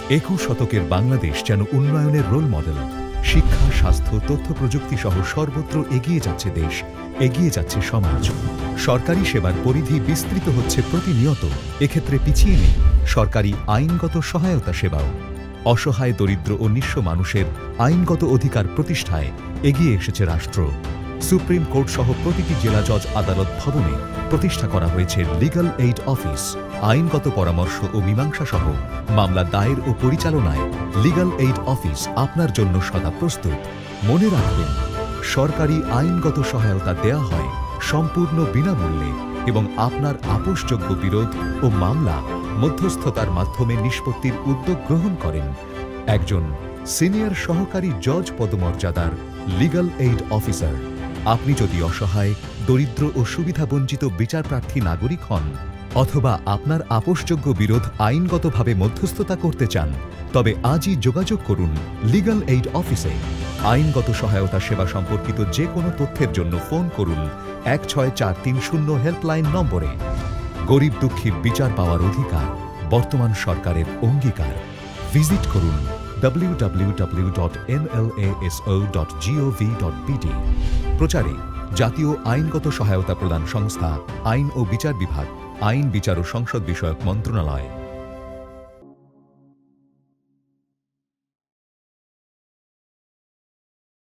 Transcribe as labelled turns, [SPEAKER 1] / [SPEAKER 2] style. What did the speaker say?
[SPEAKER 1] 21 শতকের বাংলাদেশ যেন উন্নয়নের রোল মডেল। শিক্ষা, স্বাস্থ্য, তথ্য প্রযুক্তি সহ সর্বত্র এগিয়ে যাচ্ছে দেশ, এগিয়ে যাচ্ছে সমাজ। সরকারি সেবার পরিধি বিস্তৃত হচ্ছে প্রতিনিয়ত। এক্ষেত্রে পিছিয়ে নেই সরকারি আইনগত সহায়তা সেবাও। অসহায়, দরিদ্র ও নিঃস্ব মানুষের আইনগত অধিকার প্রতিষ্ঠায় এগিয়ে এসেছে রাষ্ট্র। সুপ্রিম কোর্ট সহ প্রতিটি জেলা জজ আদালত ভবনে প্রতিষ্ঠা করা হয়েছে লিগ্যাল এইড অফিস। আইনগত পরামর্শ ও মীমাংসা সহ মামলা দায়ের ও পরিচালনায় লিগ্যাল এইড অফিস আপনার জন্য সদা প্রস্তুত। মনে রাখবেন, সরকারি আইনগত সহায়তা দেয়া হয় সম্পূর্ণ বিনামূল্যে এবং আপনার আপোষযোগ্য বিরোধ ও মামলা মধ্যস্থতার মাধ্যমে নিষ্পত্তির উদ্যোগ গ্রহণ করেন একজন সিনিয়র সহকারী জজ পদমর্যাদার লিগ্যাল এইড অফিসার। আপনি যদি অসহায়, দরিদ্র ও সুবিধাবঞ্চিত বিচারপ্রার্থী নাগরিক হন অথবা আপনার আপোষযোগ্য বিরোধ আইনগতভাবে মধ্যস্থতা করতে চান, তবে আজই যোগাযোগ করুন লিগ্যাল এইড অফিসে। আইনগত সহায়তা সেবা সম্পর্কিত যে কোনো তথ্যের জন্য ফোন করুন 16430 হেল্পলাইন নম্বরে। গরিব দুঃখীর বিচার পাওয়ার অধিকার বর্তমান সরকারের অঙ্গীকার। ভিজিট করুন www.nlaso.gov.pt। প্রচারে জাতীয় আইনগত সহায়তা প্রদান সংস্থা, আইন ও বিচার বিভাগ, আইন, বিচার ও সংসদ বিষয়ক মন্ত্রণালয়।